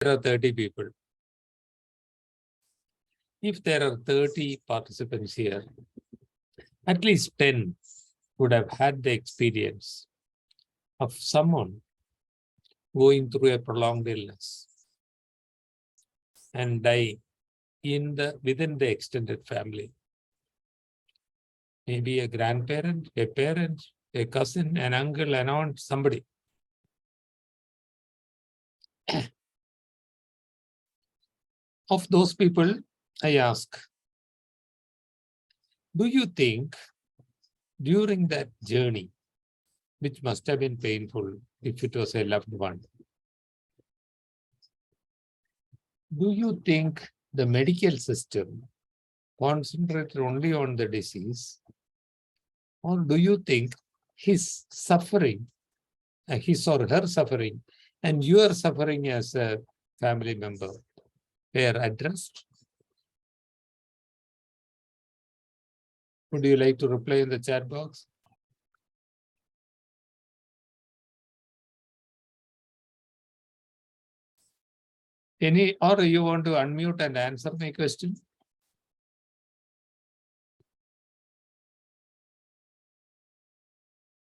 there are 30 people. If there are 30 participants here, at least 10 would have had the experience of someone going through a prolonged illness and dying within the extended family. Maybe a grandparent, a parent, a cousin, an uncle, an aunt, somebody. Of those people, I ask, do you think during that journey, which must have been painful if it was a loved one, do you think the medical system concentrated only on the disease? Or do you think his suffering, his or her suffering, and your suffering as a family member were addressed? Would you like to reply in the chat box? Or you want to unmute and answer my question?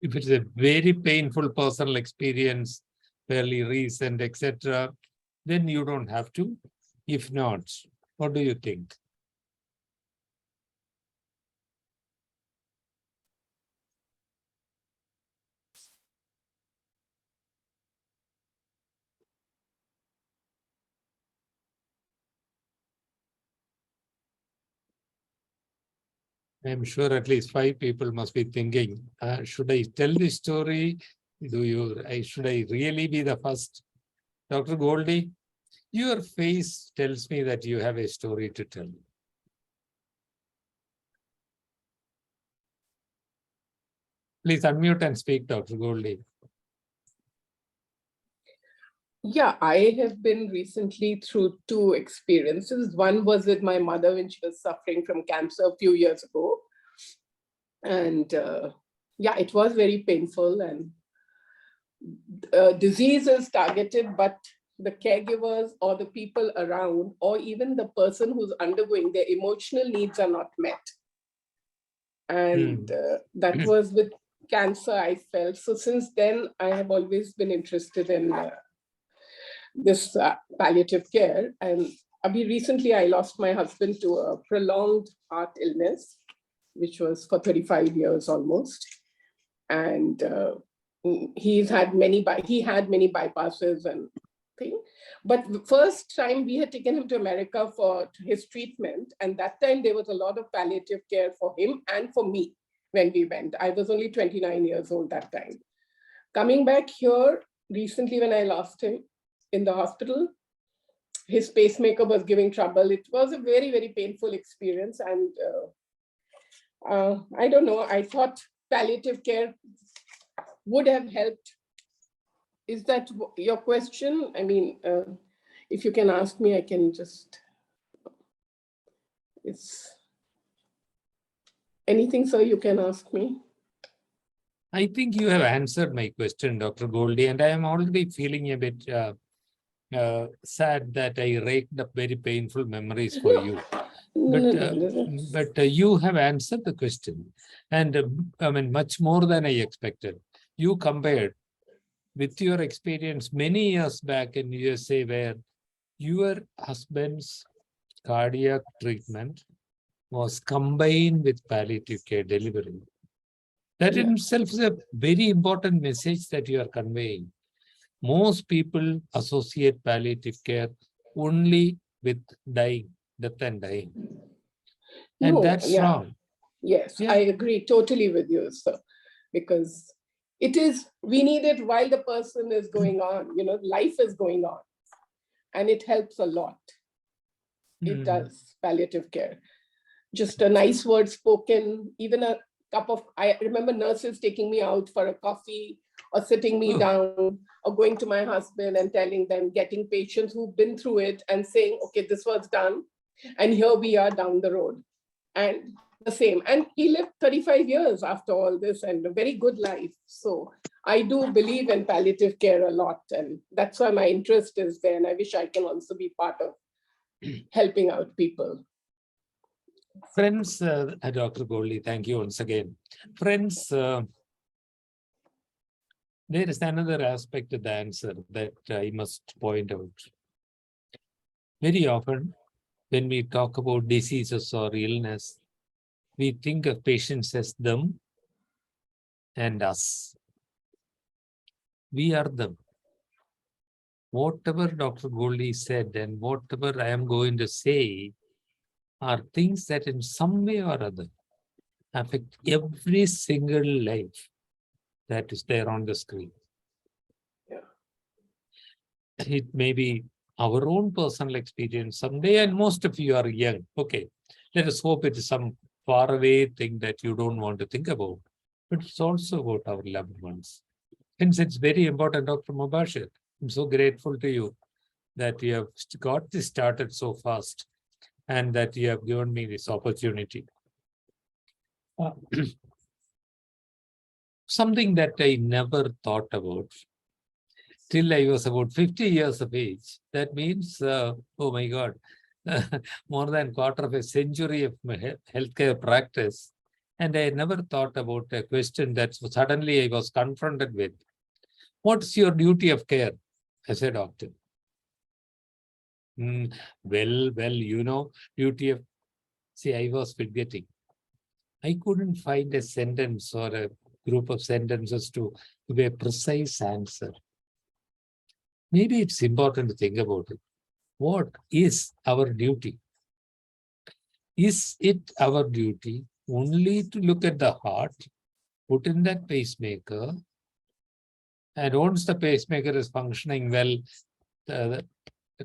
If it's a very painful personal experience, fairly recent, etc., then you don't have to. If not, what do you think? I'm sure at least 5 people must be thinking, should I tell this story? Should I really be the first? Dr. Goldie, your face tells me that you have a story to tell. Please unmute and speak, Dr. Goldie. Yeah, I have been recently through 2 experiences. One was with my mother when she was suffering from cancer a few years ago. And yeah, it was very painful, and disease is targeted, but the caregivers or the people around, or even the person who's undergoing, their emotional needs are not met. And that was with cancer, I felt. So since then, I have always been interested in this palliative care. And recently, I lost my husband to a prolonged heart illness, which was for 35 years almost. And he had many bypasses and things. But the first time we had taken him to America for his treatment, and that time there was a lot of palliative care for him and for me when we went. I was only 29 years old that time. Coming back here recently when I lost him in the hospital, his pacemaker was giving trouble. It was a very, very painful experience. And I don't know, I thought palliative care would have helped. Is that your question? I mean, if you can ask me, I can just, it's anything, sir, you can ask me. I think you have answered my question, Dr. Goldie, and I am already feeling a bit sad that I raked up very painful memories for you. But you have answered the question, and I mean, much more than I expected. You compared with your experience many years back in USA, where your husband's cardiac treatment was combined with palliative care delivery. That in itself is a very important message that you are conveying. Most people associate palliative care only with dying, death and dying. And that's wrong. Yes, I agree totally with you, sir, because we need it while the person is going on, life is going on, and it helps a lot. It does, palliative care. Just a nice word spoken, even a cup of, I remember nurses taking me out for a coffee or sitting me down, or going to my husband and telling them, getting patients who've been through it and saying, okay, this was done, and here we are down the road. And the same. And he lived 35 years after all this and a very good life. So I do believe in palliative care a lot. And that's why my interest is there. And I wish I can also be part of helping out people. Friends, Dr. Goldie, thank you once again. Friends, there is another aspect of the answer that I must point out. Very often, when we talk about diseases or illness, we think of patients as them and us. We are them. Whatever Dr. Goldie said and whatever I am going to say are things that in some way or other affect every single life that is there on the screen. Yeah. It may be our own personal experience someday, and most of you are young. Okay, let us hope it is some faraway thing that you don't want to think about, but it's also about our loved ones. Hence, it's very important, Dr. Mubashir. I'm so grateful to you that you have got this started so fast and that you have given me this opportunity. Something that I never thought about till I was about 50 years of age. That means, oh my God, more than quarter of a century of my healthcare practice. And I never thought about a question that suddenly I was confronted with. What's your duty of care as a doctor? Well, you know, duty of, see, I was forgetting. I couldn't find a sentence or a group of sentences to give a precise answer. Maybe it's important to think about it. What is our duty? Is it our duty only to look at the heart, put in that pacemaker, and once the pacemaker is functioning well,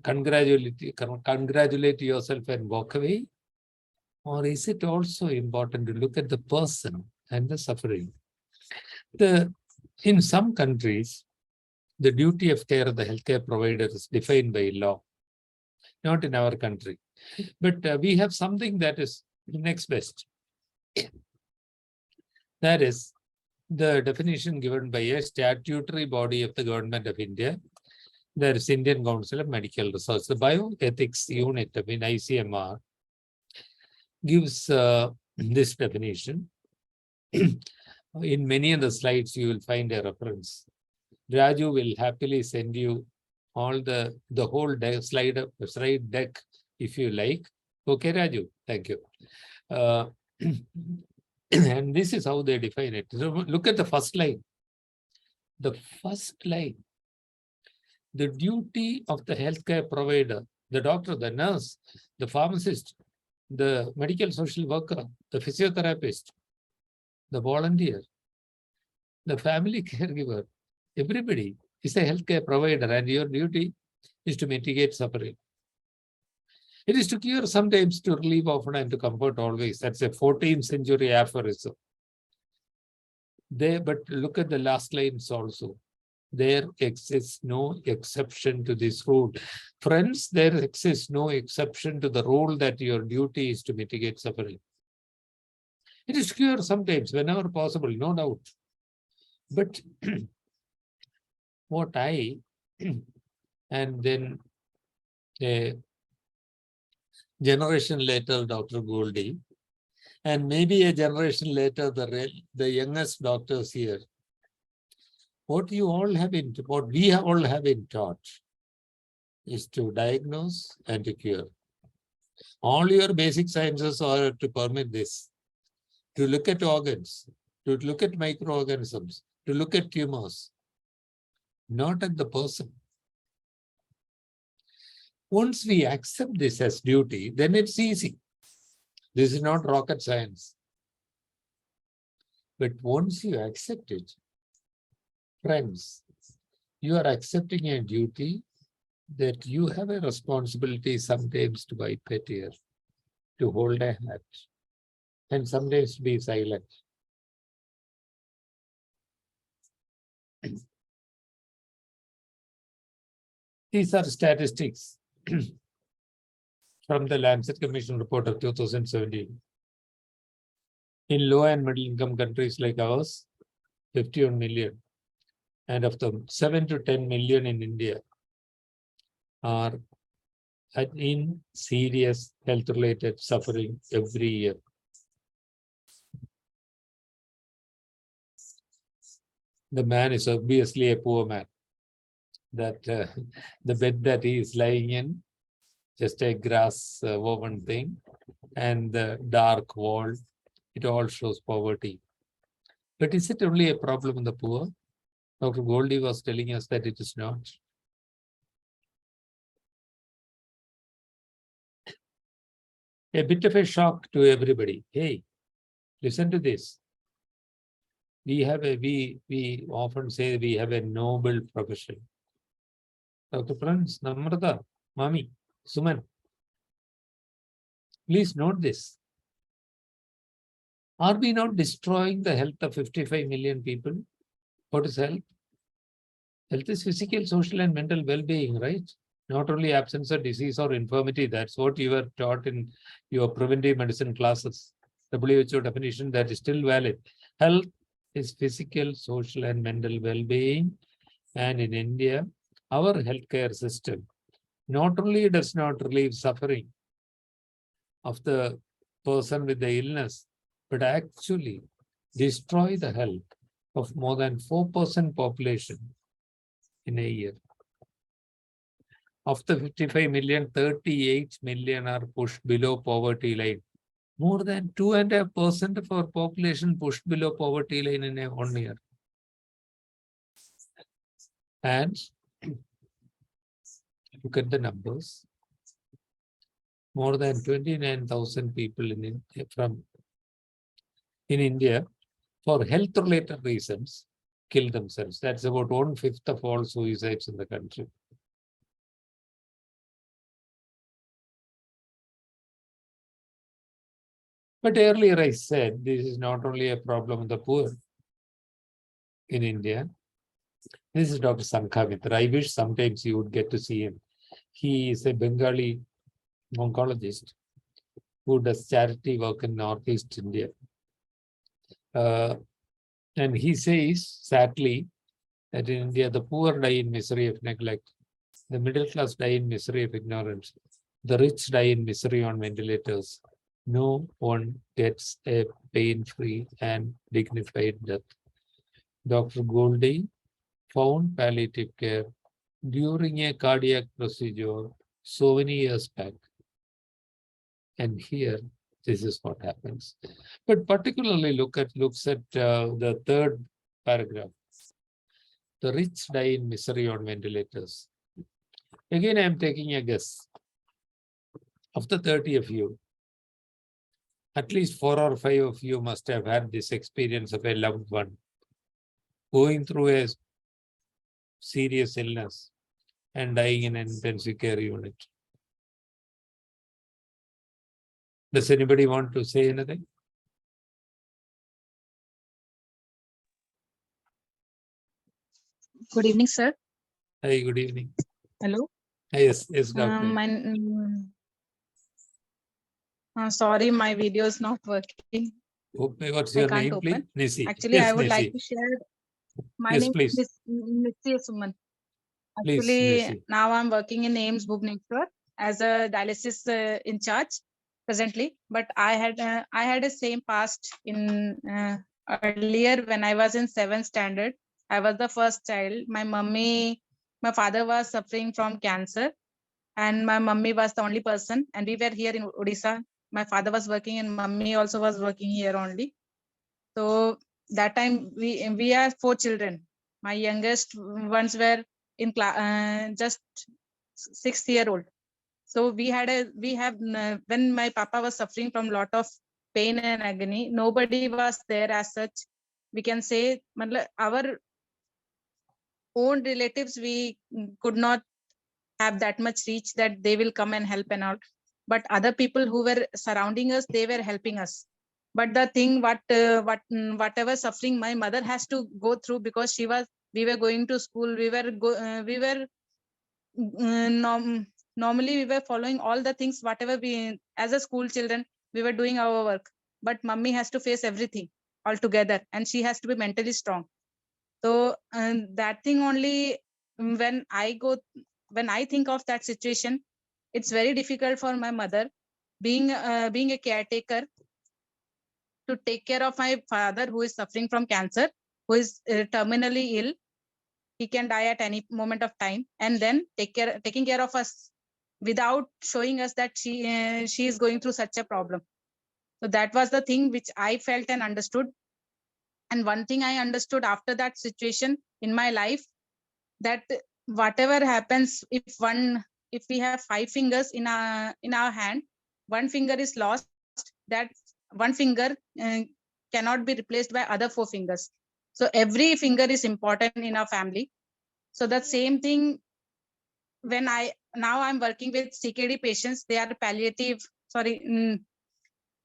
congratulate yourself and walk away? Or is it also important to look at the person and the suffering? In some countries, the duty of care of the healthcare provider is defined by law, not in our country. But we have something that is next best. That is the definition given by a statutory body of the government of India. There is Indian Council of Medical Research. The bioethics unit of ICMR gives this definition. In many of the slides, you will find a reference. Raju will happily send you all the whole slide deck if you like. Okay, Raju, thank you. And this is how they define it. So look at the first line. The first line. The duty of the healthcare provider, the doctor, the nurse, the pharmacist, the medical social worker, the physiotherapist, the volunteer, the family caregiver, everybody is a healthcare provider, and your duty is to mitigate suffering. It is to cure sometimes, to relieve often, and to comfort always. That's a 14th century aphorism. But look at the last lines also. There exists no exception to this rule. Friends, there exists no exception to the rule that your duty is to mitigate suffering. It is cure sometimes, whenever possible, no doubt. But what I, and then a generation later, Dr. Goldie, and maybe a generation later, the youngest doctors here, what we all have been taught is to diagnose and to cure. All your basic sciences are to permit this, to look at organs, to look at microorganisms, to look at tumors, not at the person. Once we accept this as duty, then it's easy. This is not rocket science. But once you accept it, friends, you are accepting a duty that you have a responsibility sometimes to wipe a tear, to hold a hand, and sometimes to be silent. These are statistics from the Lancet Commission report of 2017. In low and middle income countries like ours, 51 million. And of the 7 to 10 million in India are in serious health-related suffering every year. The man is obviously a poor man. That the bed that he is lying in, just a grass woven thing, and the dark wall, it all shows poverty. But is it only a problem in the poor? Dr. Goldie was telling us that it is not. A bit of a shock to everybody. Hey, listen to this. We often say we have a noble profession. Dr. Franz, Namrata, Mami, Suman, please note this. Are we not destroying the health of 55 million people? What is health? Health is physical, social, and mental well-being, right? Not only absence of disease or infirmity. That's what you were taught in your preventive medicine classes. WHO definition that is still valid. Health is physical, social, and mental well-being. And in India, our healthcare system not only does not relieve suffering of the person with the illness, but actually destroy the health of more than 4% population in a year. Of the 55 million, 38 million are pushed below poverty line. More than 2.5% of our population pushed below poverty line in 1 year. And look at the numbers. More than 29,000 people in India for health-related reasons kill themselves. That's about 1/5 of all suicides in the country. But earlier I said this is not only a problem of the poor in India. This is Dr. Sankha. I wish sometimes you would get to see him. He is a Bengali oncologist who does charity work in Northeast India. And he says, sadly, that in India, the poor die in misery of neglect. The middle class die in misery of ignorance. The rich die in misery on ventilators. No one gets a pain-free and dignified death. Dr. Goldie found palliative care during a cardiac procedure so many years back. And here, this is what happens. But particularly looks at the third paragraph. The rich die in misery on ventilators. Again, I'm taking a guess. Of the 30 of you, at least 4 or 5 of you must have had this experience of a loved one going through a serious illness and dying in an intensive care unit. Does anybody want to say anything? Good evening, sir. Hi, good evening. Hello. Yes, doctor. Sorry, my video is not working. What's your name, please? Nisi. Actually, yes, I would Nisi. like to share. My yes, name please. is Nisi Suman. Please, Actually, Nisi. now I'm working in AIMS Bhubaneswar as a dialysis in charge presently. But I had a same past in earlier when I was in 7th standard. I was the first child. My father was suffering from cancer, and my mummy was the only person. And we were here in Odisha. My father was working, and mummy also was working here only. So that time we are 4 children. My youngest ones were in just 6-year-old. So we have when my papa was suffering from lot of pain and agony, nobody was there as such. We can say our own relatives, we could not have that much reach that they will come and help and out. But other people who were surrounding us, they were helping us. But the thing, whatever suffering my mother has to go through, because we were going to school, normally we were following all the things, whatever we, as a school children, we were doing our work. but mummy has to face everything altogether, and she has to be mentally strong. So that thing only, when I think of that situation, it's very difficult for my mother, being a caretaker, to take care of my father who is suffering from cancer, who is terminally ill. He can die at any moment of time, and then taking care of us without showing us that she is going through such a problem. So that was the thing which I felt and understood. And one thing I understood after that situation in my life, that whatever happens, if we have 5 fingers in our hand, one finger is lost, that one finger cannot be replaced by other 4 fingers. So every finger is important in our family. So that same thing, when now I'm working with CKD patients, they are palliative.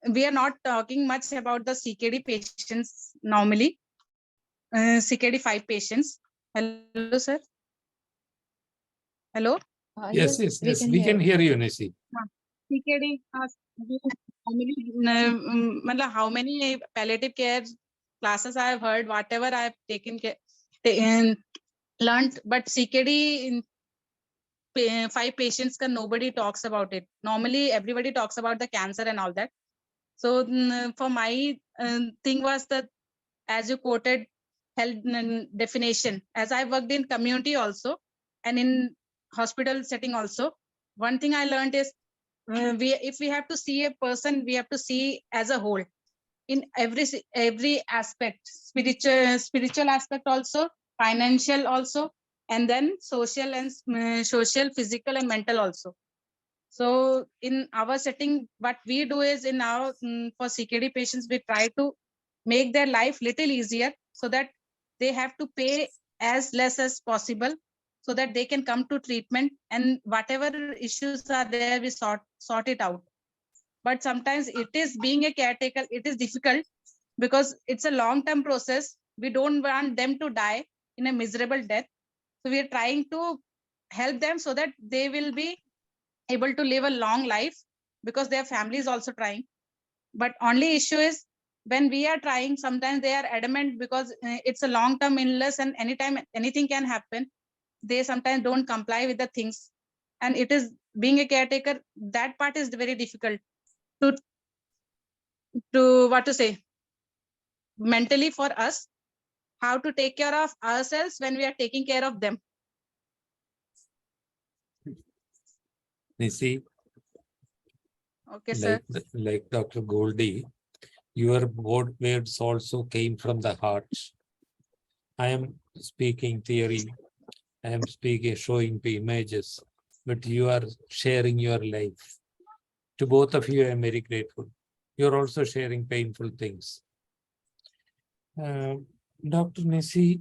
We are not talking much about the CKD patients normally. CKD 5 patients. Hello, sir. Hello. Yes, we can hear you, Nisi. CKD, how many palliative care classes I have heard, whatever I have learned, but CKD 5 patients, nobody talks about it. Normally, everybody talks about the cancer and all that. So for my thing was that, as you quoted, health definition. As I worked in community also, and in hospital setting also, one thing I learned is, if we have to see a person, we have to see as a whole, in every aspect, spiritual aspect also, financial also, and then social, physical and mental also. So in our setting, what we do is, in our for CKD patients, we try to make their life little easier, so that they have to pay as less as possible, so that they can come to treatment, and whatever issues are there, we sort it out. But sometimes it is, being a caretaker, it is difficult, because it's a long-term process. We don't want them to die in a miserable death. So we are trying to help them, so that they will be able to live a long life, because their family is also trying. But only issue is, when we are trying, sometimes they are adamant, because it's a long-term illness and anytime anything can happen. They sometimes don't comply with the things, and it is, being a caretaker, that part is very difficult to what to say, mentally, for us, how to take care of ourselves when we are taking care of them. Nisi, Okay, sir. like Dr. Goldie, your words also came from the heart. I am speaking theory, I am showing the images, but you are sharing your life. To both of you, I am very grateful. You're also sharing painful things. Dr. Nisi.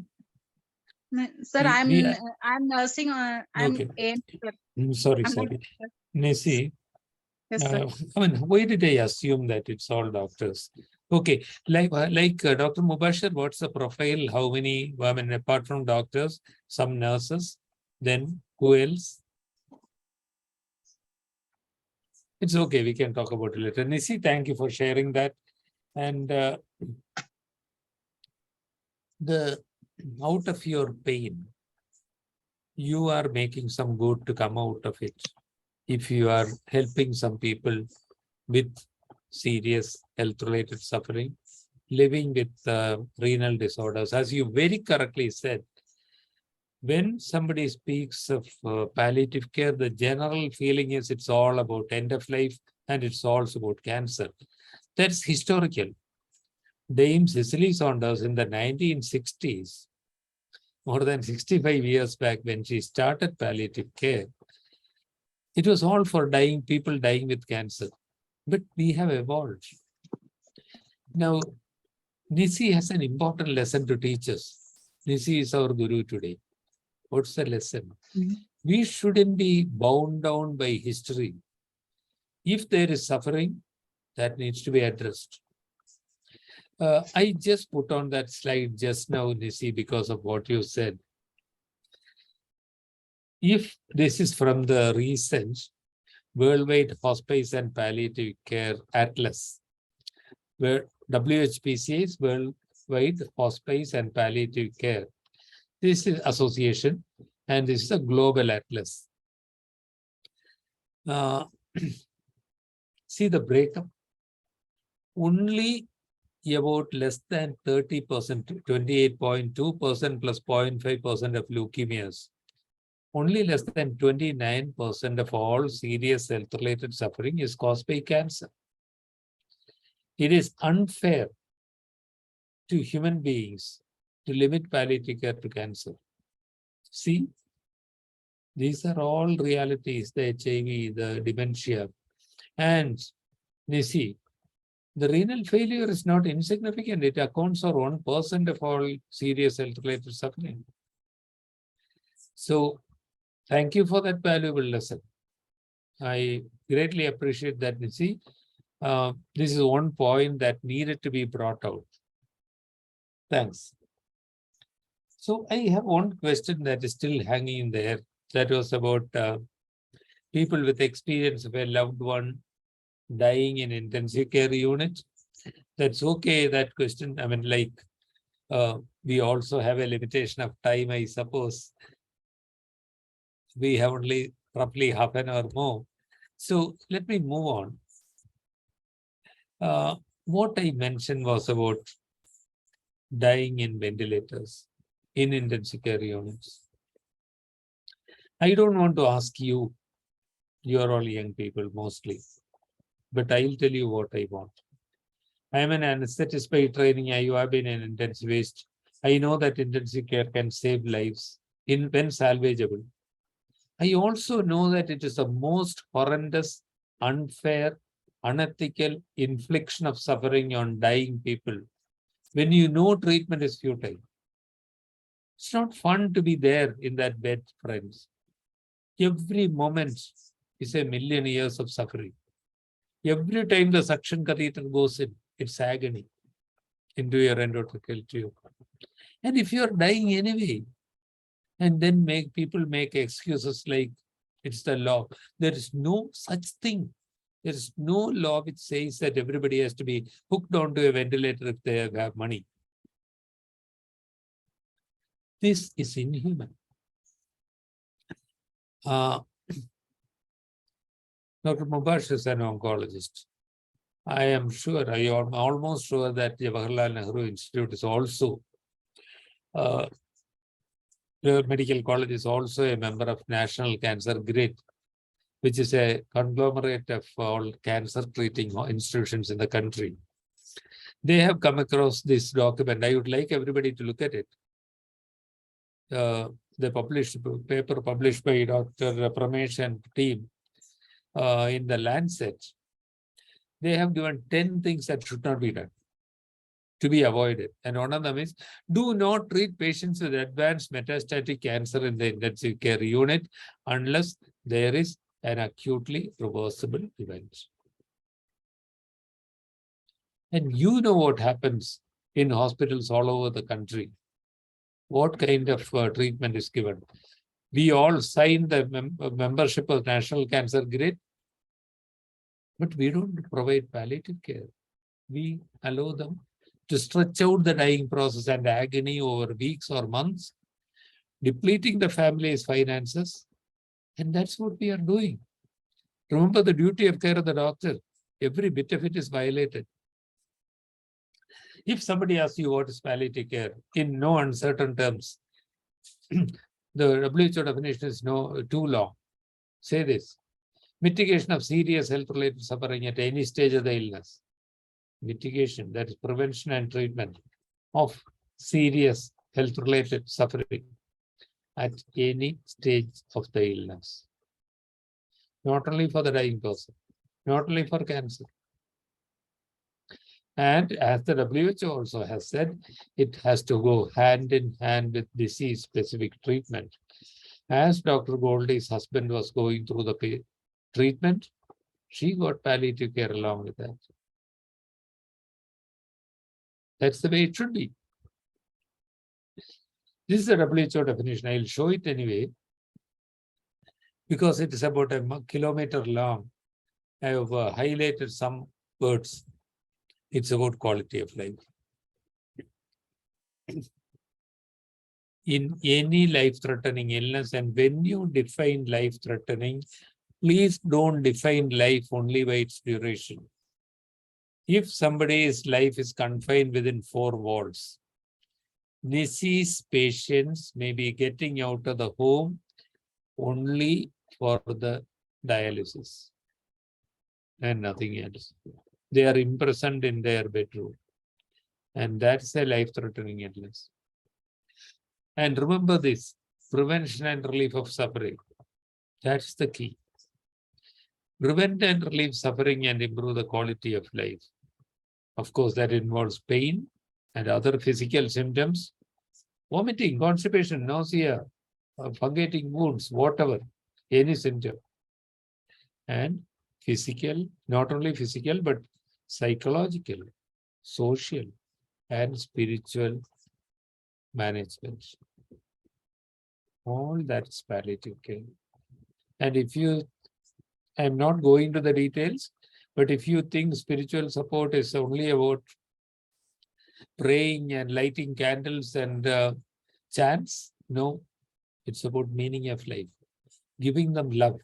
Sir, I'm nursing. I'm okay. Sorry. Nisi, yes, sir. why did I assume that it's all doctors? Okay, like Dr. Mubashir, what's the profile? How many women, apart from doctors, some nurses, then who else? It's okay, we can talk about it later. Nisi, thank you for sharing that. And out of your pain, you are making some good to come out of it. If you are helping some people with serious health-related suffering, living with renal disorders, as you very correctly said, when somebody speaks of palliative care, the general feeling is it's all about end of life and it's also about cancer. That's historical. Dame Cicely Saunders in the 1960s, more than 65 years back, when she started palliative care, it was all for people dying with cancer. But we have evolved. Now, Nisi has an important lesson to teach us. Nisi is our guru today. What's the lesson? We shouldn't be bound down by history. If there is suffering, that needs to be addressed. I just put on that slide just now, Nisi, because of what you said. If this is from the recent Worldwide Hospice and Palliative Care Atlas, where WHPCA is Worldwide Hospice and Palliative Care. This is association, and this is a global atlas. See the breakup. Only about less than 30%, 28.2% plus 0.5% of leukemias. Only less than 29% of all serious health-related suffering is caused by cancer. It is unfair to human beings to limit palliative care to cancer. See, these are all realities, the HIV, the dementia. And you see, the renal failure is not insignificant. It accounts for 1% of all serious health-related suffering. So, thank you for that valuable lesson. I greatly appreciate that, Nisi. This is one point that needed to be brought out. Thanks. So I have one question that is still hanging in the air. That was about people with experience of a loved one dying in intensive care unit. That's okay, that question. I mean, like, we also have a limitation of time, I suppose. We have only roughly half an hour more. So let me move on. What I mentioned was about dying in ventilators, in intensive care units. I don't want to ask you, you're all young people mostly, but I'll tell you what I want. I am an anesthetist by training. I have been an intensivist. I know that intensive care can save lives when salvageable. I also know that it is the most horrendous, unfair, unethical infliction of suffering on dying people when you know treatment is futile. It's not fun to be there in that bed, friends. Every moment is a million years of suffering. Every time the suction catheter goes in, it's agony into your endotracheal tube. And if you're dying anyway, and then people make excuses like it's the law. There is no such thing. There is no law which says that everybody has to be hooked onto a ventilator if they have money. This is inhuman. Dr. Mubash is an oncologist. I am sure, I am almost sure that Jawaharlal Nehru Institute is also, the medical college is also a member of National Cancer Grid, which is a conglomerate of all cancer treating institutions in the country. They have come across this document. I would like everybody to look at it. The paper published by Dr. Pramesh and team in the Lancet. They have given 10 things that should not be done, to be avoided. And one of them is, do not treat patients with advanced metastatic cancer in the intensive care unit unless there is an acutely reversible event. And you know what happens in hospitals all over the country. What kind of treatment is given? We all sign the membership of National Cancer Grid, but we don't provide palliative care. We allow them to stretch out the dying process and agony over weeks or months, depleting the family's finances. And that's what we are doing. Remember the duty of care of the doctor. Every bit of it is violated. If somebody asks you what is palliative care, in no uncertain terms, the WHO definition is too long. Say this: mitigation of serious health-related suffering at any stage of the illness. Mitigation, that is prevention and treatment of serious health-related suffering at any stage of the illness. Not only for the dying person, not only for cancer. And as the WHO also has said, it has to go hand in hand with disease-specific treatment. As Dr. Goldie's husband was going through the treatment, she got palliative care along with that. That's the way it should be. This is the WHO definition. I'll show it anyway, because it is about a kilometer long. I have highlighted some words. It's about quality of life. In any life-threatening illness, and when you define life-threatening, please don't define life only by its duration. If somebody's life is confined within 4 walls, disease patients may be getting out of the home only for the dialysis and nothing else. They are imprisoned in their bedroom. And that's a life-threatening illness. And remember this, prevention and relief of suffering. That's the key. Prevent and relieve suffering and improve the quality of life. Of course, that involves pain and other physical symptoms, vomiting, constipation, nausea, fungating wounds, whatever, any symptom. And physical, not only physical, but psychological, social, and spiritual management. All that's palliative care. And if you, I'm not going to the details, but if you think spiritual support is only about praying and lighting candles and chants, no, it's about meaning of life, giving them love.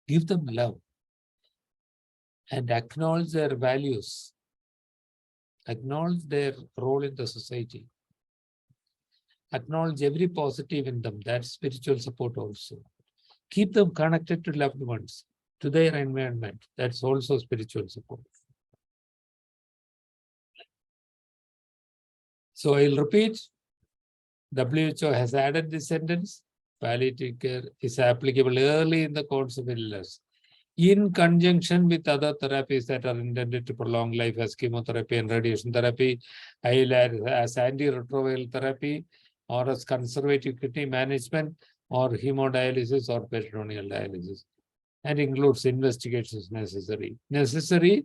Give them love and acknowledge their values, acknowledge their role in the society, acknowledge every positive in them. That's spiritual support also. Keep them connected to loved ones, to their environment. That's also spiritual support. So I'll repeat, WHO has added this sentence, palliative care is applicable early in the course of illness, in conjunction with other therapies that are intended to prolong life as chemotherapy and radiation therapy, as antiretroviral therapy, or as conservative kidney management, or hemodialysis or peritoneal dialysis, and includes investigations necessary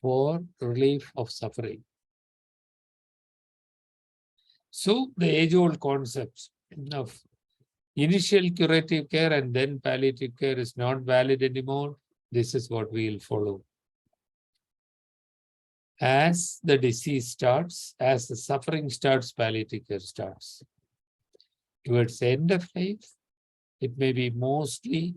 for relief of suffering. So the age-old concept of initial curative care and then palliative care is not valid anymore. This is what we will follow. As the disease starts, as the suffering starts, palliative care starts. Towards the end of life, it may be mostly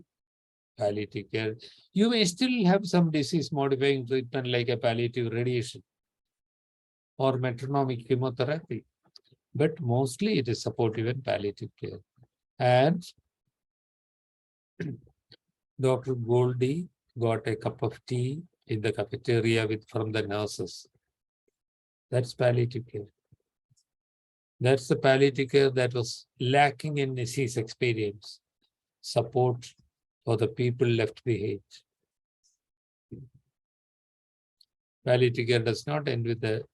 palliative care. You may still have some disease-modifying treatment like a palliative radiation or metronomic chemotherapy, but mostly it is supportive and palliative care. And Dr. Goldie got a cup of tea in the cafeteria from the nurses. That's palliative care. That's the palliative care that was lacking in Nisi's experience. Support for the people left behind. Palliative care does not end with the,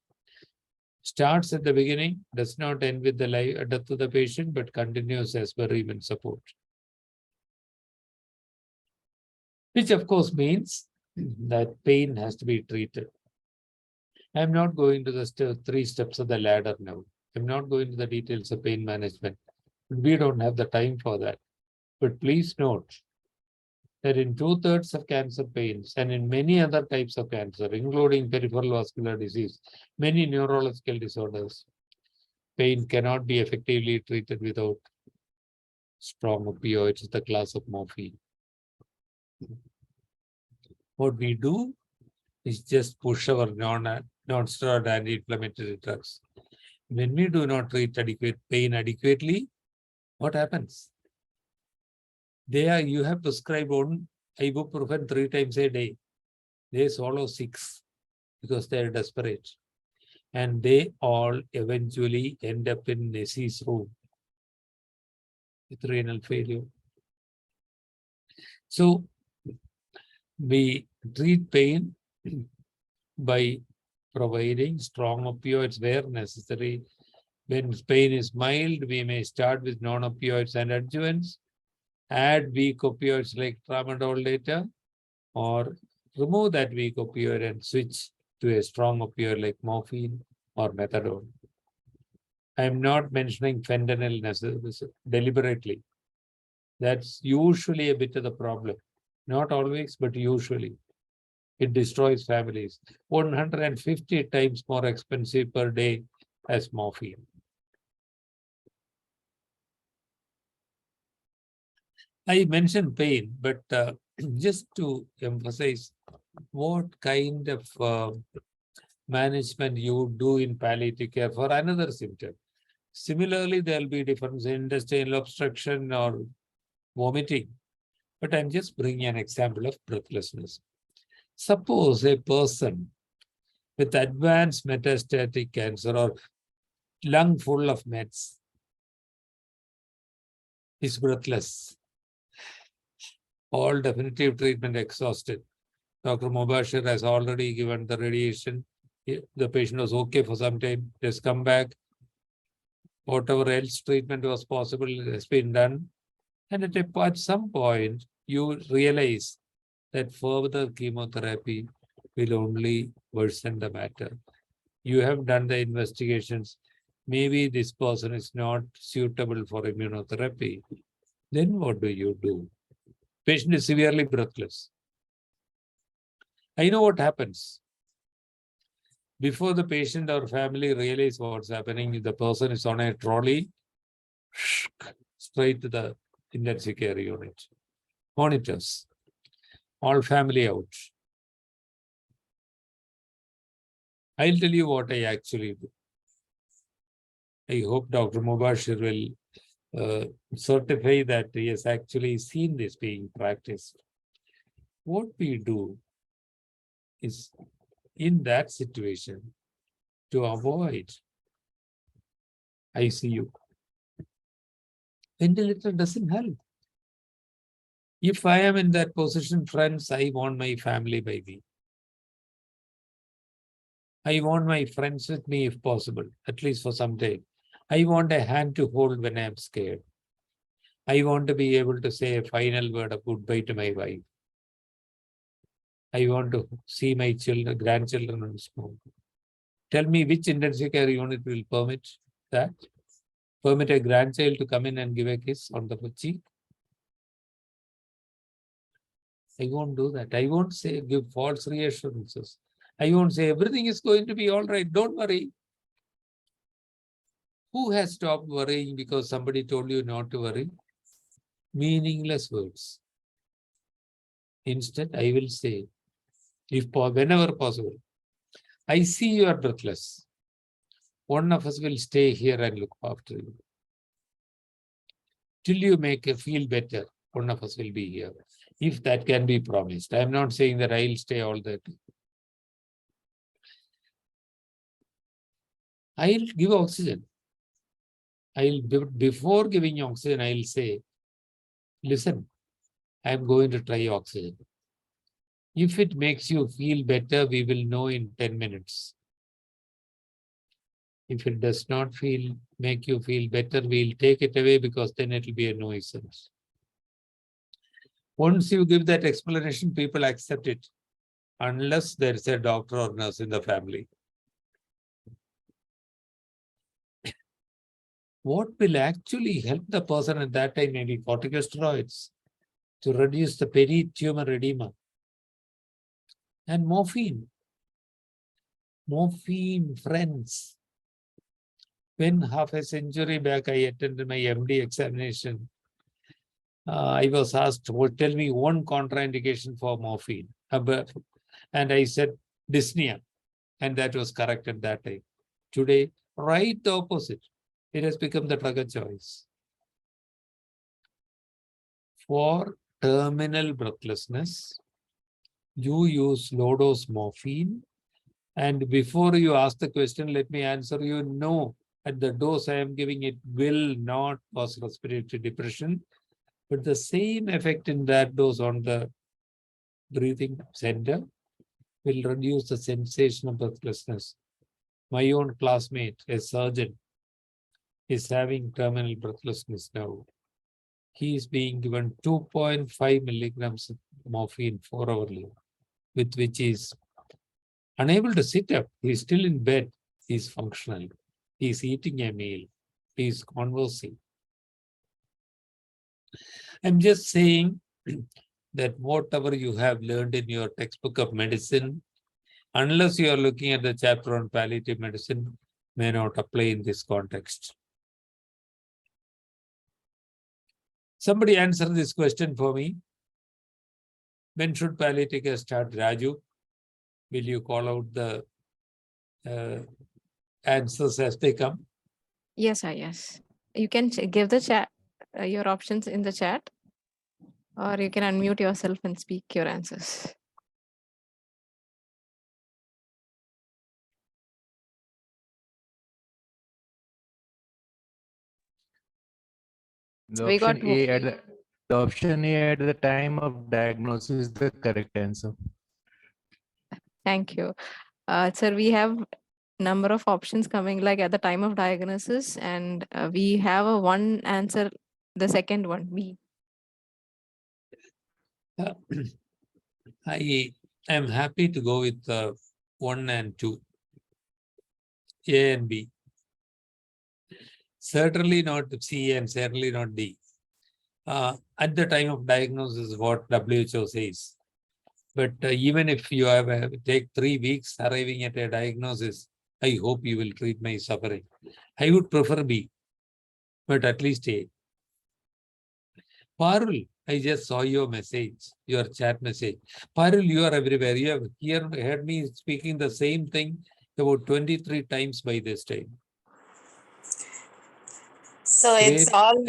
starts at the beginning, does not end with the death of the patient, but continues as bereavement support. Which of course means that pain has to be treated. I'm not going to the 3 steps of the ladder now. I'm not going to the details of pain management. We don't have the time for that. But please note that in 2/3 of cancer pains and in many other types of cancer, including peripheral vascular disease, many neurological disorders, pain cannot be effectively treated without strong opioids, the class of morphine. What we do is just push our non-steroid anti-inflammatory drugs. When we do not treat pain adequately, what happens? You have prescribed on ibuprofen 3 times a day. They swallow 6 because they are desperate. And they all eventually end up in Nesi's room with renal failure. So we treat pain by providing strong opioids where necessary. When pain is mild, we may start with non-opioids and adjuvants, add weak opioids like tramadol later, or remove that weak opioid and switch to a strong opioid like morphine or methadone. I'm not mentioning fentanyl deliberately. That's usually a bit of the problem. Not always, but usually. It destroys families. 150 times more expensive per day as morphine. I mentioned pain, but just to emphasize what kind of management you do in palliative care for another symptom. Similarly, there'll be difference in intestinal obstruction or vomiting. But I'm just bringing an example of breathlessness. Suppose a person with advanced metastatic cancer or lung full of mets is breathless. All definitive treatment exhausted. Dr. Mubashir has already given the radiation. The patient was okay for some time. Just come back. Whatever else treatment was possible has been done. And at some point, you realize that further chemotherapy will only worsen the matter. You have done the investigations. Maybe this person is not suitable for immunotherapy. Then what do? Patient is severely breathless. I know what happens. Before the patient or family realize what's happening, the person is on a trolley, straight to the intensive care unit. Monitors. All family out. I'll tell you what I actually do. I hope Dr. Mubashir will certify that he has actually seen this being practiced. What we do is, in that situation, to avoid ICU, ventilator doesn't help. If I am in that position, friends, I want my family by me. I want my friends with me if possible, at least for some time. I want a hand to hold when I'm scared. I want to be able to say a final word of goodbye to my wife. I want to see my children, grandchildren on smoke. Tell me which intensive care unit will permit that? Permit a grandchild to come in and give a kiss on the cheek? I won't do that. I won't say give false reassurances. I won't say everything is going to be all right. Don't worry. Who has stopped worrying because somebody told you not to worry? Meaningless words. Instead, I will say, whenever possible, I see you are breathless. One of us will stay here and look after you. Till you feel better, one of us will be here. If that can be promised. I'm not saying that I'll stay all the time. I'll give oxygen. Before giving oxygen, I'll say, listen, I'm going to try oxygen. If it makes you feel better, we will know in 10 minutes. If it does not make you feel better, we'll take it away because then it will be a nuisance. Once you give that explanation, people accept it, unless there is a doctor or nurse in the family. What will actually help the person at that time may be corticosteroids to reduce the peri-tumor edema. And morphine. Morphine, friends. When half a century back I attended my MD examination, I was asked, tell me one contraindication for morphine. And I said, dyspnea. And that was correct at that time. Today, right the opposite. It has become the drug of choice. For terminal breathlessness, you use low-dose morphine. And before you ask the question, let me answer you, no. At the dose I am giving, it will not cause respiratory depression. But the same effect in that dose on the breathing center will reduce the sensation of breathlessness. My own classmate, a surgeon, is having terminal breathlessness now. He is being given 2.5 milligrams of morphine 4 hourly, with which he is unable to sit up. He is still in bed. He is functional. He is eating a meal. He is conversing. I'm just saying, that whatever you have learned in your textbook of medicine, unless you are looking at the chapter on palliative medicine, may not apply in this context. Somebody answer this question for me. When should palliative care start? Raju, will you call out the answers as they come? Yes, sir. Yes. You can give the chat, your options in the chat, or you can unmute yourself and speak your answers. The We got option A at the option A at the time of diagnosis is the correct answer. Thank you. Sir, we have number of options coming like at the time of diagnosis, and we have a one answer, the second one, B. I am happy to go with 1 and 2, A and B. Certainly not C and certainly not D. At the time of diagnosis, what WHO says. But even if you have take 3 weeks arriving at a diagnosis, I hope you will treat my suffering. I would prefer B, but at least A. Parul, I just saw your message, your chat message. Parul, you are everywhere. You have heard me speaking the same thing about 23 times by this time. So it's Great all,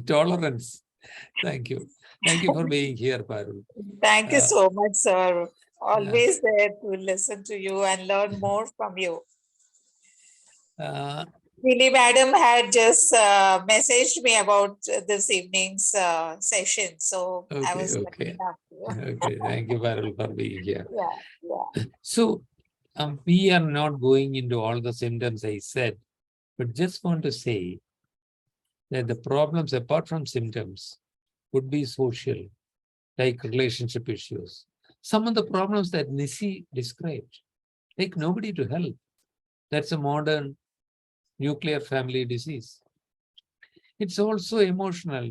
tolerance. Thank you. Thank you for being here, Parul. thank you Uh, so much, sir. Always there to listen to you and learn more from you. Uh, Lily madam had just messaged me about this evening's session. So I was okay. lucky enough to. Okay, thank you, Parul, for being here. Yeah. So, we are not going into all the symptoms I said, but just want to say that the problems apart from symptoms would be social, like relationship issues. Some of the problems that Nisi described, like nobody to help. That's a modern nuclear family disease. It's also emotional.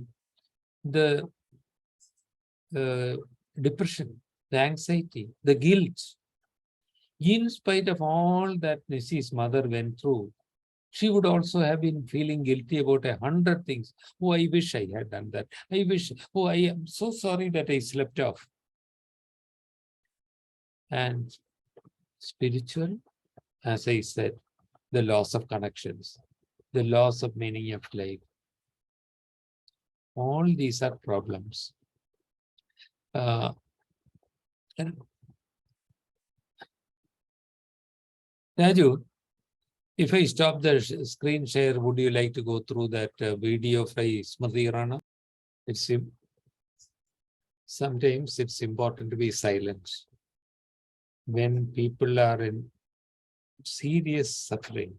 The depression, the anxiety, the guilt. In spite of all that Nisi's mother went through, she would also have been feeling guilty about 100 things. Oh, I wish I had done that. I wish, oh, I am so sorry that I slept off. And spiritual, as I said, the loss of connections, the loss of meaning of life. All these are problems. And Raju, if I stop the screen share, would you like to go through that video by Smriti Rana? Sometimes it's important to be silent. When people are in serious suffering,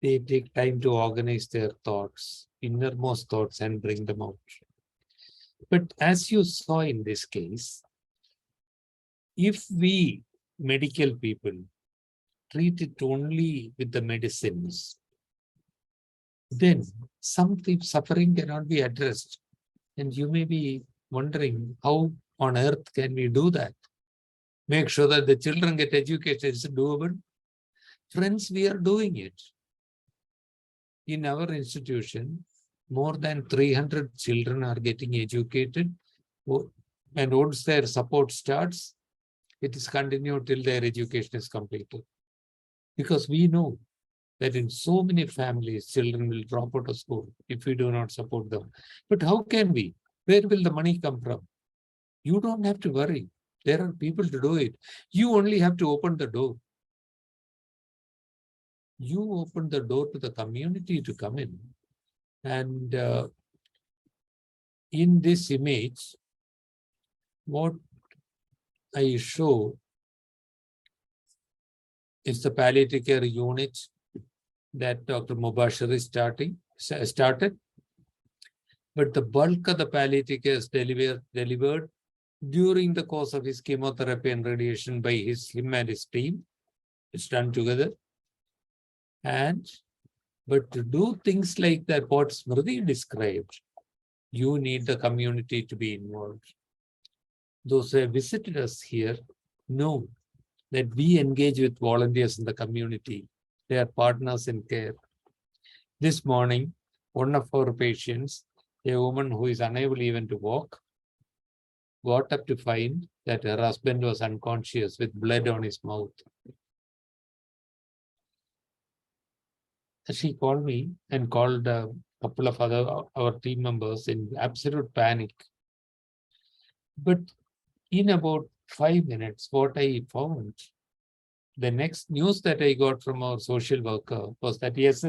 they take time to organize their thoughts, innermost thoughts, and bring them out. But as you saw in this case, if we medical people treat it only with the medicines, then some suffering cannot be addressed. And you may be wondering, how on earth can we do that? Make sure that the children get educated. Is it doable? Friends, we are doing it. In our institution, more than 300 children are getting educated. And once their support starts, it is continued till their education is completed. Because we know that in so many families, children will drop out of school if we do not support them. But how can we? Where will the money come from? You don't have to worry. There are people to do it. You only have to open the door. You open the door to the community to come in. And in this image, what I show is the palliative care unit that Dr. Mubashir is started. But the bulk of the palliative care is delivered during the course of his chemotherapy and radiation by him and his team. It's done together. But to do things like that, what Smriti described, you need the community to be involved. those who have visited us here know that we engage with volunteers in the community. They are partners in care. This morning, one of our patients, a woman who is unable even to walk, got up to find that her husband was unconscious with blood on his mouth. She called me and called a couple of our team members in absolute panic. But in about 5 minutes, what I found, the next news that I got from our social worker was that yes,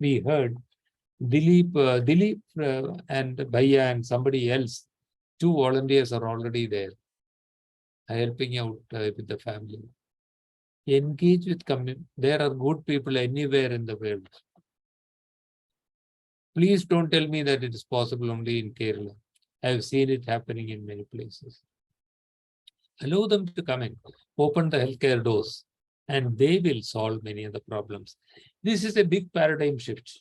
we heard Dilip and Bhaiya and somebody else, 2 volunteers are already there, helping out with the family. Engage with community. There are good people anywhere in the world. Please don't tell me that it is possible only in Kerala. I have seen it happening in many places. Allow them to come in, open the healthcare doors, and they will solve many of the problems. This is a big paradigm shift.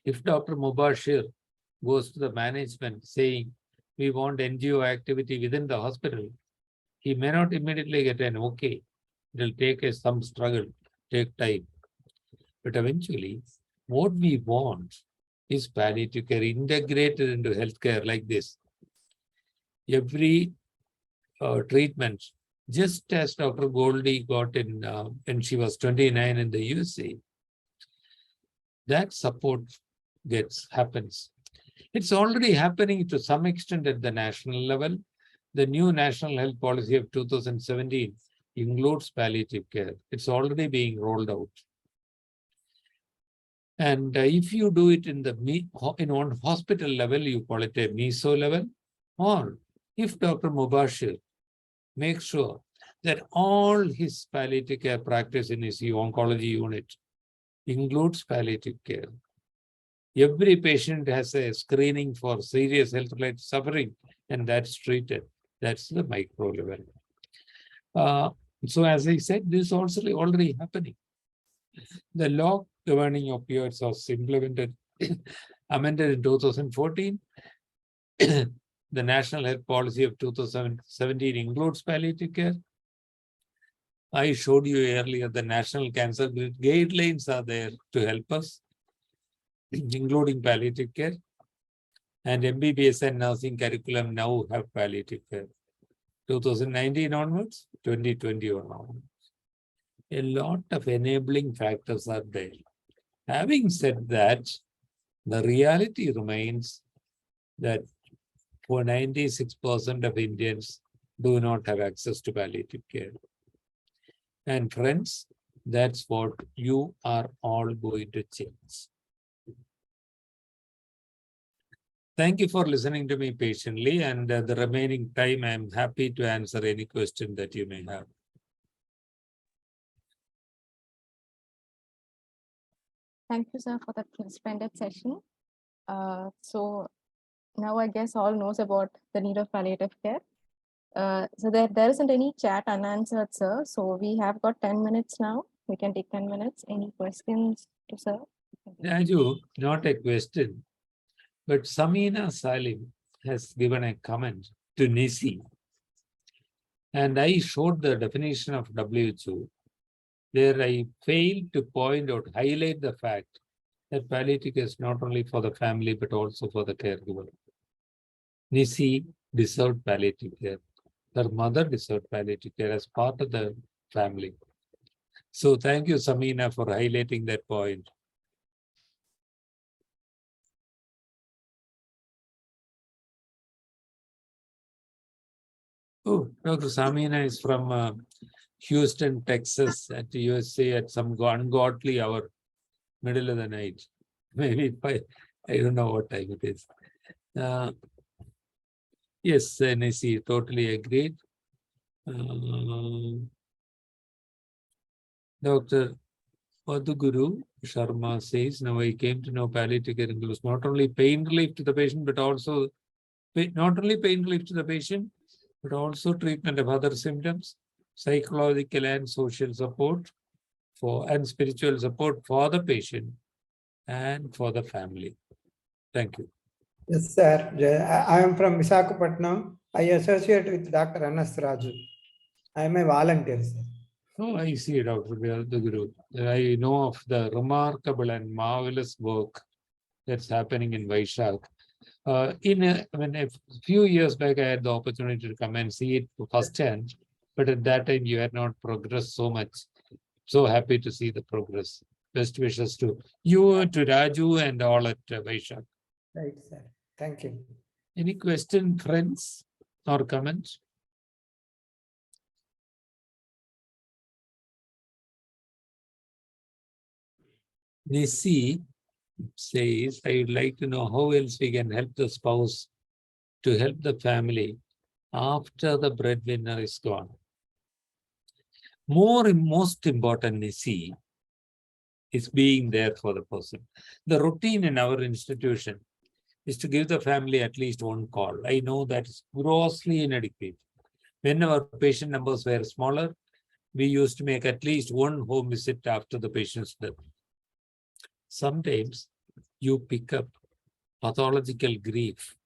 If Dr. Mubashir goes to the management saying, we want NGO activity within the hospital, he may not immediately get an okay. It will take some struggle, take time. But eventually, what we want is palliative care integrated into healthcare like this. Every treatment, just as Dr. Goldie got in when she was 29 in the USA, that support happens. It's already happening to some extent at the national level. The new National Health Policy of 2017 includes palliative care. It's already being rolled out. And if you do it in one hospital level, you call it a meso level, or if Dr. Mubashir makes sure that all his palliative care practice in his oncology unit includes palliative care. Every patient has a screening for serious health-related suffering, and that's treated. That's the micro level. So as I said, this is also already happening. The law governing opioids was implemented, amended in 2014. The National Health Policy of 2017 includes palliative care. I showed you earlier the National Cancer Guidelines are there to help us, including palliative care. And MBBS and nursing curriculum now have palliative care. 2019 onwards, 2020 onwards. A lot of enabling factors are there. Having said that, the reality remains that for 96% of Indians do not have access to palliative care. And friends, that's what you are all going to change. Thank you for listening to me patiently, and the remaining time, I'm happy to answer any question that you may have. Thank you, sir, for that splendid session. So now I guess all knows about the need of palliative care. So there isn't any chat unanswered, sir. So we have got 10 minutes now. We can take 10 minutes. Any questions to sir? Raju, not a question, but Samina Salim has given a comment to Nisi. And I showed the definition of WHO. There I failed to highlight the fact that palliative is not only for the family, but also for the caregiver. Nisi deserved palliative care. Her mother deserved palliative care as part of the family. So thank you, Samina, for highlighting that point. Oh, Dr. Samina is from Houston, Texas, at the USA at some ungodly hour, middle of the night. Maybe I don't know what time it is. Yes, Nisi, totally agreed. Dr. Madhuguru Sharma says, now I came to know palliative care includes not only pain relief to the patient, but also not only pain relief to the patient, but also treatment of other symptoms, psychological and social support and spiritual support for the patient and for the family. Thank you. Yes, sir. I am from Visakhapatnam. I associate with Dr. Anas Raju. I am a volunteer, sir. Oh, I see, Dr. Guru. I know of the remarkable and marvelous work that's happening in Vaishak. When a few years back, I had the opportunity to come and see it firsthand, but at that time you had not progressed so much. So happy to see the progress. Best wishes to you, to Raju, and all at Vaishak. Right, sir. Thank you. Any question, friends, or comments? Nisi says, I would like to know how else we can help the spouse to help the family after the breadwinner is gone. Most important, Nisi, is being there for the person. The routine in our institution is to give the family at least one call. I know that is grossly inadequate. When our patient numbers were smaller, we used to make at least one home visit after the patient's death. Sometimes you pick up pathological grief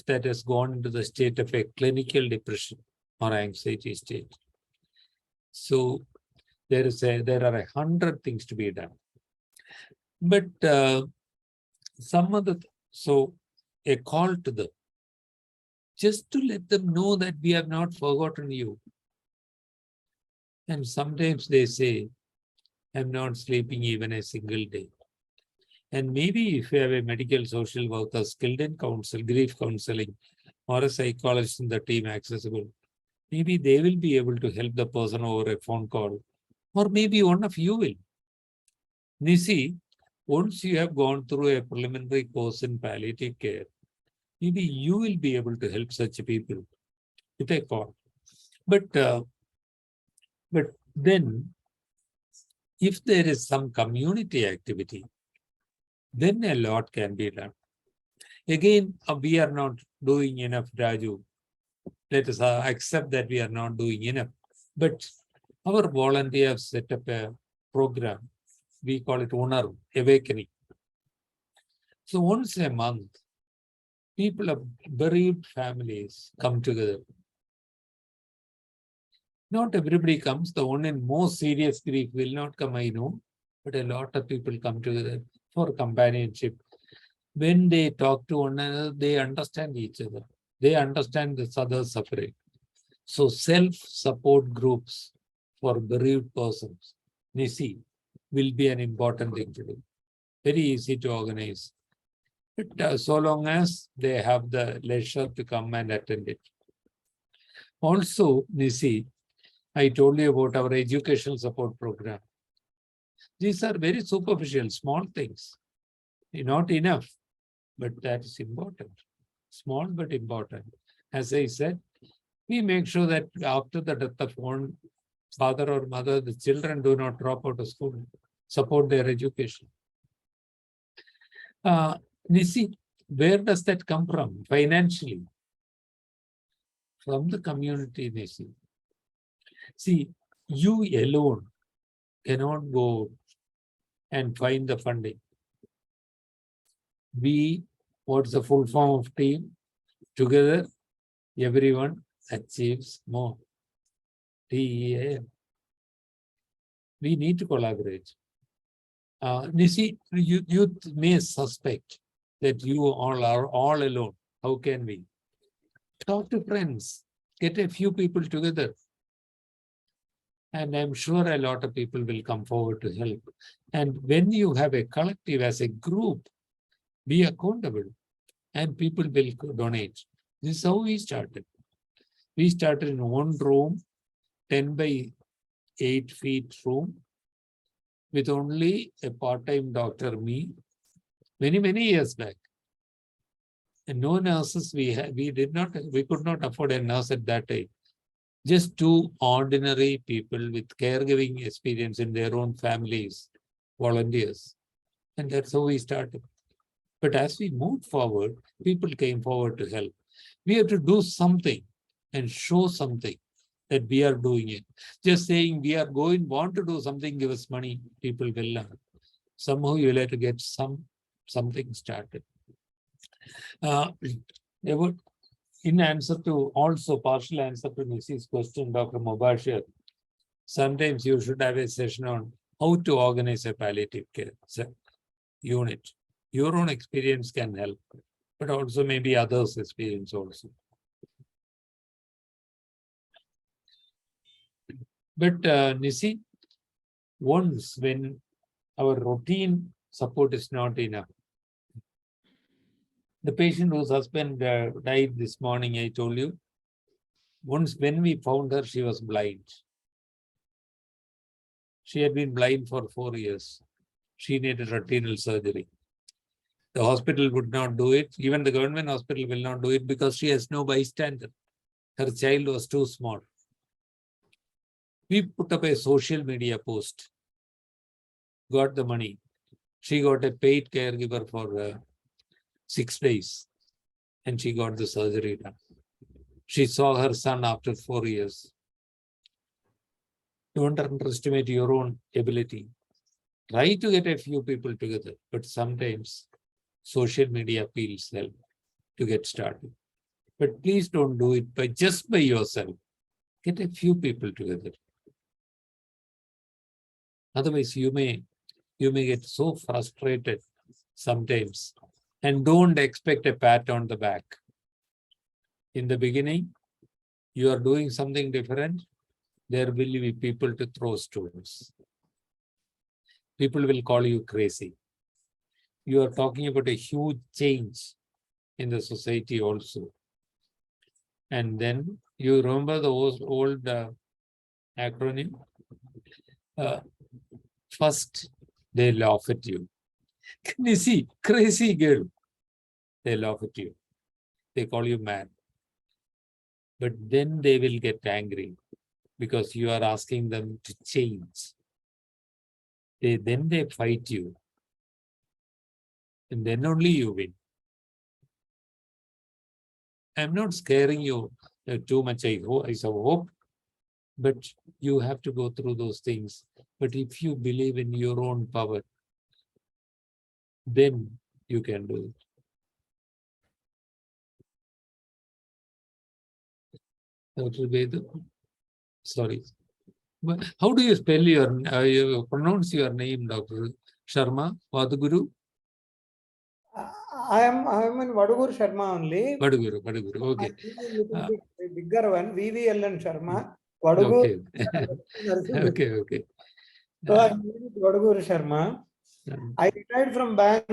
that has gone into the state of a clinical depression or anxiety state. So there are 100 things to be done. But so a call to them, just to let them know that we have not forgotten you. And sometimes they say, I'm not sleeping even a single day. And maybe if you have a medical social worker skilled in grief counseling, or a psychologist in the team accessible, maybe they will be able to help the person over a phone call, or maybe one of you will. Nisi, once you have gone through a preliminary course in palliative care, maybe you will be able to help such people with a call. But then, if there is some community activity, then a lot can be done. Again, we are not doing enough, Raju. Let us accept that we are not doing enough. But our volunteers set up a program. We call it Unar, Awakening. So once a month, people of bereaved families come together. Not everybody comes. The one in most serious grief will not come, I know. But a lot of people come together for companionship. When they talk to one another, they understand each other. They understand this other's suffering. So self-support groups for bereaved persons, Nisi, will be an important thing to do. Very easy to organize. But so long as they have the leisure to come and attend it. Also, Nisi, I told you about our educational support program. These are very superficial, small things. Not enough, but that is important. Small but important. As I said, we make sure that after the death of one father or mother, the children do not drop out of school, support their education. Nisi, where does that come from financially? From the community, Nisi. See, you alone cannot go and find the funding. What's the full form of team? Together, everyone achieves more. TEAM. We need to collaborate. Nisi, you may suspect that you all are all alone. How can we? Talk to friends. Get a few people together. And I'm sure a lot of people will come forward to help. And when you have a collective as a group, be accountable and people will donate. This is how we started. We started in one room, 10 by 8 feet room, with only a part-time doctor, me, many years back. And no nurses we could not afford a nurse at that time. Just two ordinary people with caregiving experience in their own families, volunteers. And that's how we started. But as we moved forward, people came forward to help. We have to do something and show something that we are doing it. Just saying we are want to do something, give us money, people will learn. Somehow you'll have to get something started. in answer to also partial answer to Mrs. question, Dr. Mubashir, sometimes you should have a session on how to organize a palliative care unit. Your own experience can help, but also maybe others' experience also. But Nisi, once when our routine support is not enough, the patient whose husband died this morning, I told you, once when we found her, she was blind. She had been blind for 4 years. She needed retinal surgery. The hospital would not do it. Even the government hospital will not do it because she has no bystander. Her child was too small. We put up a social media post, got the money. She got a paid caregiver for 6 days and she got the surgery done. She saw her son after 4 years. Don't underestimate your own ability. Try to get a few people together, but sometimes social media appeals help to get started. But please don't do it just by yourself. Get a few people together. Otherwise, you may get so frustrated sometimes. And don't expect a pat on the back. In the beginning, you are doing something different. There will be people to throw stones. People will call you crazy. You are talking about a huge change in the society also. And then you remember the old acronym? First, they laugh at you. Can you see? Crazy girl. They laugh at you. They call you mad. But then they will get angry because you are asking them to change. Then they fight you. And then only you win. I'm not scaring you too much, I hope. But you have to go through those things. But if you believe in your own power, then you can do it. Dr. Vedu, sorry. But how do you spell you pronounce your name, Dr. Sharma? Vaduguru? I am in Vadugur Sharma only. Vaduguru, okay. Little bit bigger one, VVLN Sharma. Vadugur. Okay. Okay. So I am Vadugur Sharma. I retired from bank,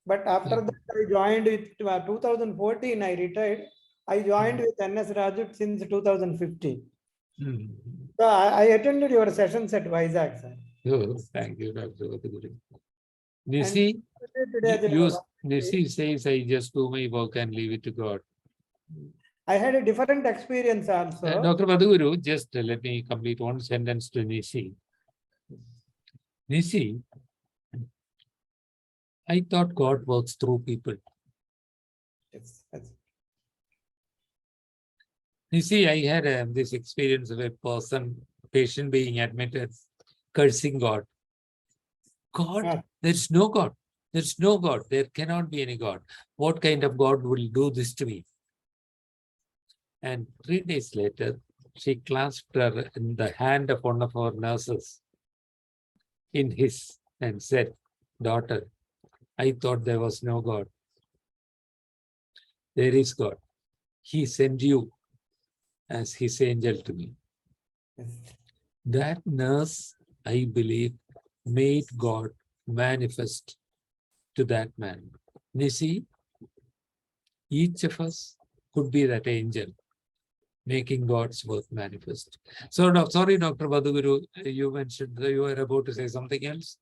but after that I joined with 2014. I retired. I joined with NS Raju since 2015. So I attended your sessions at Vizag, sir. Oh, thank you, Dr. Vaduguru. Nisi, Nisi says, I just do my work and leave it to God. I had a different experience also. Dr. Vaduguru, just let me complete one sentence to Nisi. Nisi, I thought God works through people. Yes. You see, I had this experience of a patient being admitted, cursing God. God, there's no God. There's no God. There cannot be any God. What kind of God will do this to me? And 3 days later, she clasped her in the hand of one of our nurses in his and said, daughter, I thought there was no God. There is God. He sent you as his angel to me. Yes. That nurse, I believe, made God manifest to that man. You see, each of us could be that angel, making God's work manifest. So, sorry, Dr. Vaduguru, you mentioned that you were about to say something else.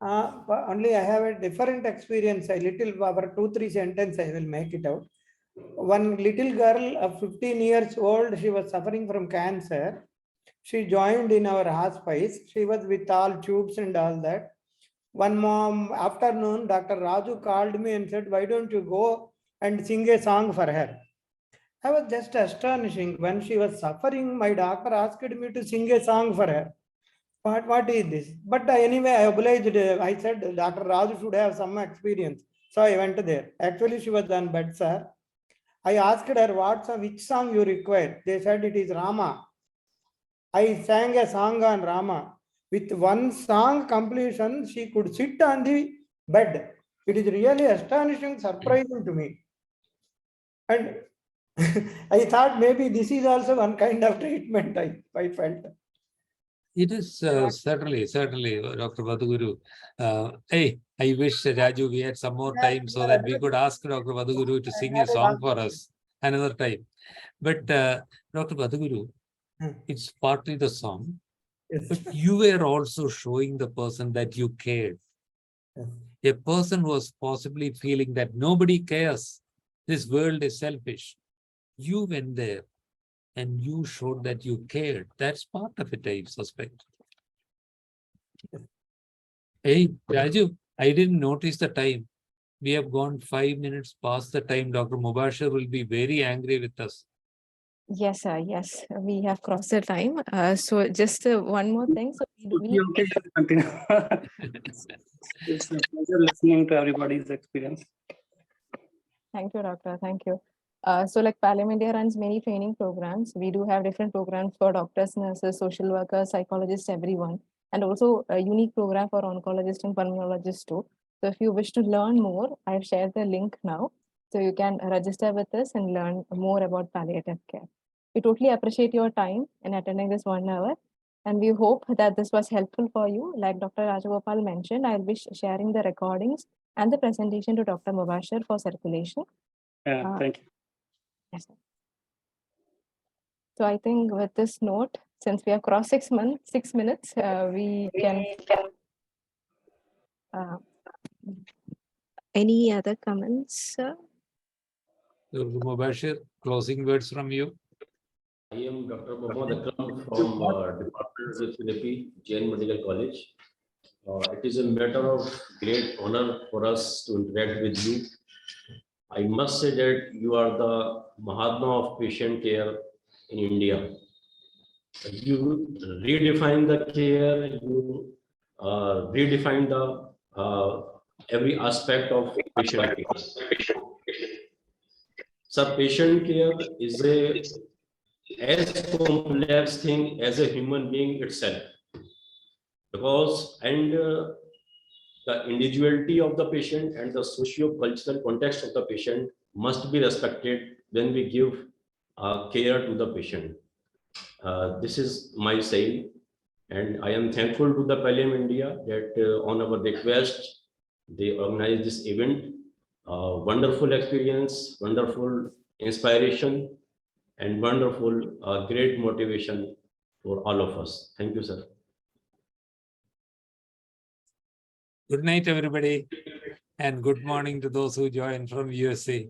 Only I have a different experience. A little over 2-3 sentences I will make it out. One little girl of 15 years old, she was suffering from cancer. She joined in our hospice. She was with all tubes and all that. One afternoon, Dr. Raju called me and said, why don't you go and sing a song for her? I was just astonishing. When she was suffering, my doctor asked me to sing a song for her. What is this? But anyway, I obliged. I said, Dr. Raju should have some experience. So I went there. Actually, she was on bed, sir. I asked her which song you require. They said it is Rama. I sang a song on Rama. With one song completion, she could sit on the bed. It is really astonishing, surprising to me. And I thought maybe this is also one kind of treatment, I felt. It is certainly, Dr. Vaduguru. Hey, I wish Raju we had some more time so that we could ask Dr. Vaduguru to sing a song for us another time. But Dr. Vaduguru, it's partly the song, but you were also showing the person that you cared. A person was possibly feeling that nobody cares. This world is selfish. You went there and you showed that you cared. That's part of it, I suspect. Hey, Raju, I didn't notice the time. We have gone 5 minutes past the time. Dr. Mubashir will be very angry with us. Yes, sir. Yes, we have crossed the time. So just one more thing. So Okay, continue. It's a pleasure listening to everybody's experience. Thank you, doctor. Thank you. So like Palliative India runs many training programs. We do have different programs for doctors, nurses, social workers, psychologists, everyone. And also a unique program for oncologists and pulmonologists too. So if you wish to learn more, I've shared the link now. So you can register with us and learn more about palliative care. We totally appreciate your time in attending this 1 hour. And we hope that this was helpful for you. Like Dr. Rajagopal mentioned, I'll be sharing the recordings and the presentation to Dr. Mubashir for circulation. Thank you. Yes, sir. So I think with this note, since we have crossed 6 minutes, we can. Any other comments, sir? Dr. Mubashir, closing words from you. I am Dr. Mohammad Akram from Department of Physiotherapy, Jain Medical College. It is a matter of great honor for us to interact with you. I must say that you are the Mahatma of patient care in India. You redefine the care, you redefine the every aspect of patient care. So patient care is as complex thing as a human being itself, because the individuality of the patient and the socio-cultural context of the patient must be respected when we give care to the patient. This is my saying, and I am thankful to the Palliative India that on our request they organized this event. Wonderful experience, wonderful inspiration, and wonderful, great motivation for all of us. Thank you, sir. Good night, everybody. And good morning to those who joined from USA.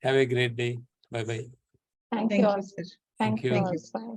Have a great day. Bye-bye. Thank you all. sir. Thank you you. all. Bye.